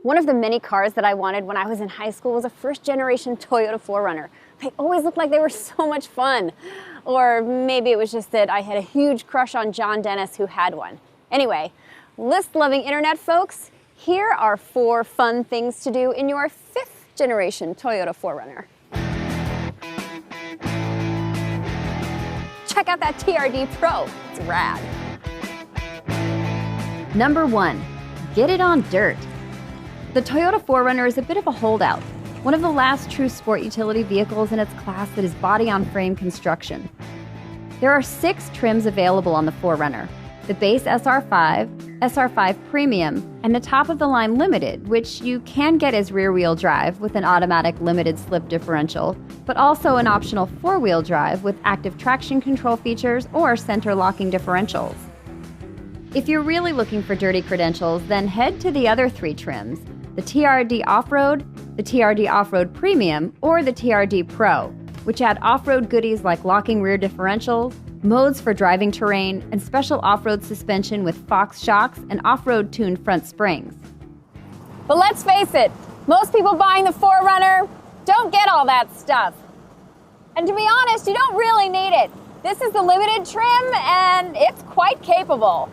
One of the many cars that I wanted when I was in high school was a first-generation Toyota 4Runner. They always looked like they were so much fun. Or maybe it was just that I had a huge crush on John Dennis who had one. Anyway, list-loving internet folks, here are 4 fun things to do in your 5th-generation Toyota 4Runner. Check out that TRD Pro. It's rad. Number 1, get it on dirt. The Toyota 4Runner is a bit of a holdout, one of the last true sport utility vehicles in its class that is body-on-frame construction. There are 6 trims available on the 4Runner: the base SR5, SR5 Premium, and the top-of-the-line Limited, which you can get as rear-wheel drive with an automatic limited slip differential, but also an optional 4-wheel drive with active traction control features or center locking differentials. If you're really looking for dirty credentials, then head to the other 3 trims: the TRD Off-Road, the TRD Off-Road Premium, or the TRD Pro, which add off-road goodies like locking rear differentials, modes for driving terrain, and special off-road suspension with Fox shocks and off-road tuned front springs. But let's face it, most people buying the 4Runner don't get all that stuff. And to be honest, you don't really need it. This is the Limited trim, and it's quite capable.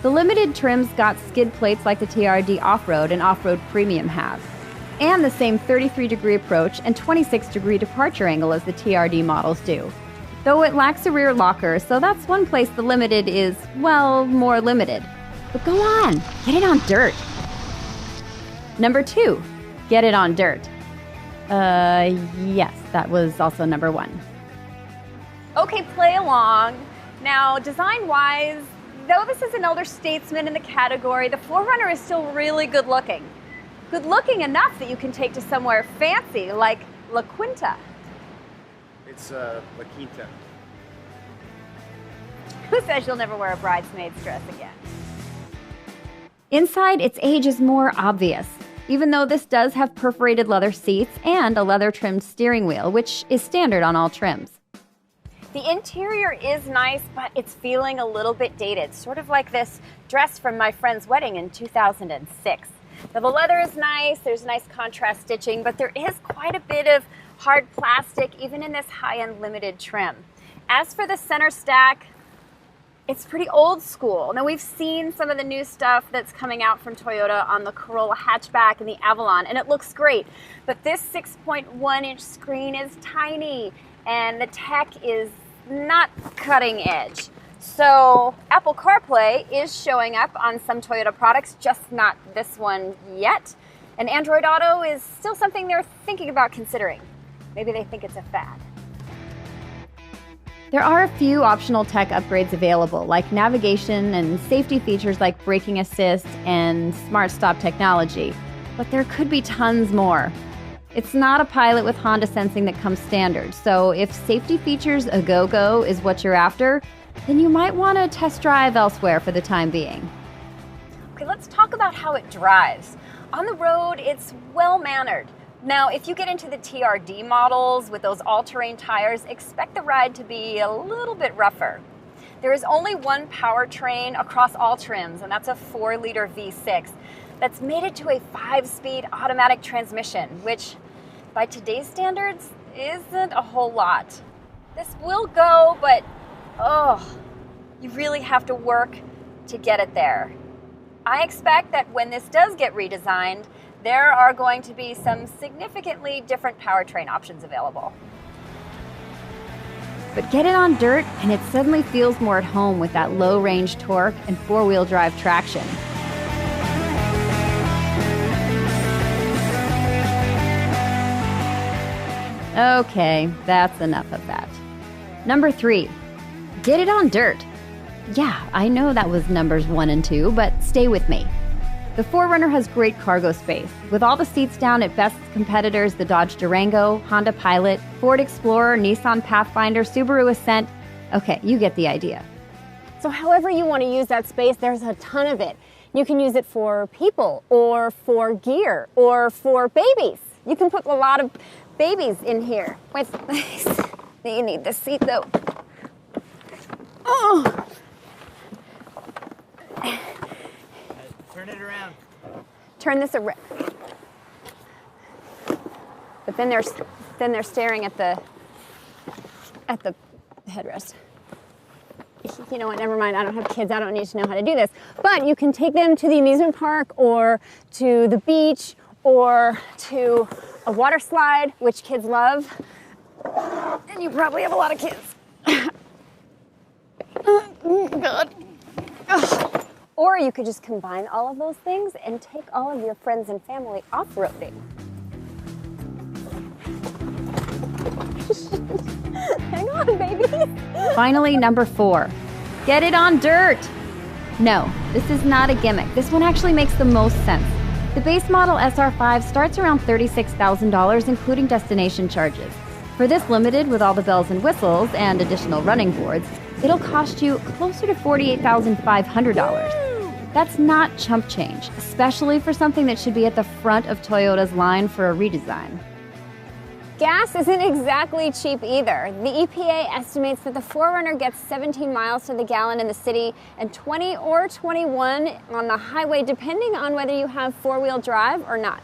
The Limited trim's got skid plates like the TRD Off-Road and Off-Road Premium have, and the same 33-degree approach and 26-degree departure angle as the TRD models do. Though it lacks a rear locker, so that's one place the Limited is, well, more limited. But go on, get it on dirt. Number 2, get it on dirt. Yes, that was also number 1. Okay, play along. Now, design-wise, though this is an elder statesman in the category, the 4Runner is still really good-looking. Good-looking enough that you can take to somewhere fancy, like La Quinta. It's La Quinta. Who says you'll never wear a bridesmaid's dress again? Inside, its age is more obvious, even though this does have perforated leather seats and a leather-trimmed steering wheel, which is standard on all trims. The interior is nice, but it's feeling a little bit dated, sort of like this dress from my friend's wedding in 2006. Now, the leather is nice, there's nice contrast stitching, but there is quite a bit of hard plastic, even in this high-end Limited trim. As for the center stack, it's pretty old school. Now, we've seen some of the new stuff that's coming out from Toyota on the Corolla hatchback and the Avalon, and it looks great. But this 6.1-inch screen is tiny, and the tech is not cutting edge. So Apple CarPlay is showing up on some Toyota products, just not this one yet. And Android Auto is still something they're thinking about considering. Maybe they think it's a fad. There are a few optional tech upgrades available, like navigation and safety features like braking assist and smart stop technology, but there could be tons more. It's not a Pilot with Honda sensing that comes standard, so if safety features a go-go is what you're after, then you might want to test drive elsewhere for the time being. Okay, let's talk about how it drives. On the road, it's well-mannered. Now, if you get into the TRD models with those all-terrain tires, expect the ride to be a little bit rougher. There is only one powertrain across all trims, and that's a 4-liter V6 that's made it to a 5-speed automatic transmission, which by today's standards isn't a whole lot. This will go, but you really have to work to get it there. I expect that when this does get redesigned, there are going to be some significantly different powertrain options available. But get it on dirt, and it suddenly feels more at home with that low-range torque and 4-wheel drive traction. Okay, that's enough of that. Number 3, get it on dirt. Yeah, I know that was numbers 1 and 2, but stay with me. The 4Runner has great cargo space, with all the seats down at best competitors the Dodge Durango, Honda Pilot, Ford Explorer, Nissan Pathfinder, Subaru Ascent. Okay, you get the idea. So however you want to use that space, there's a ton of it. You can use it for people, or for gear, or for babies. You can put a lot of babies in here. Wait, you need the seat though. Oh! Turn it around. turn this around. But then they're staring at the headrest. You know what, never mind, I don't have kids, I don't need to know how to do this. But you can take them to the amusement park or to the beach or to a water slide, which kids love. And you probably have a lot of kids. Oh, God. Ugh. Or you could just combine all of those things and take all of your friends and family off-roading. Hang on, baby. Finally, number 4, get it on dirt. No, this is not a gimmick. This one actually makes the most sense. The base model SR5 starts around $36,000, including destination charges. For this limited, with all the bells and whistles and additional running boards, it'll cost you closer to $48,500. That's not chump change, especially for something that should be at the front of Toyota's line for a redesign. Gas isn't exactly cheap either. The EPA estimates that the 4Runner gets 17 miles to the gallon in the city and 20 or 21 on the highway, depending on whether you have four-wheel drive or not.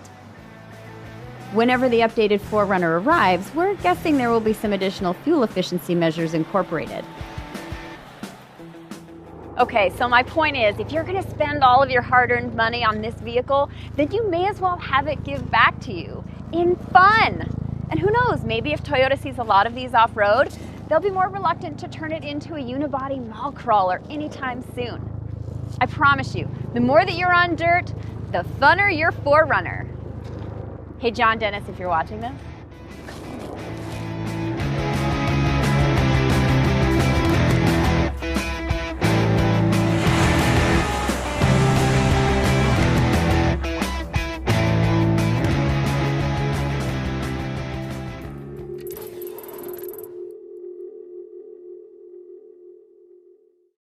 Whenever the updated 4Runner arrives, we're guessing there will be some additional fuel efficiency measures incorporated. Okay, so my point is, if you're going to spend all of your hard-earned money on this vehicle, then you may as well have it give back to you in fun. And who knows, maybe if Toyota sees a lot of these off-road, they'll be more reluctant to turn it into a unibody mall crawler anytime soon. I promise you, the more that you're on dirt, the funner your 4Runner. Hey, John Dennis, if you're watching this,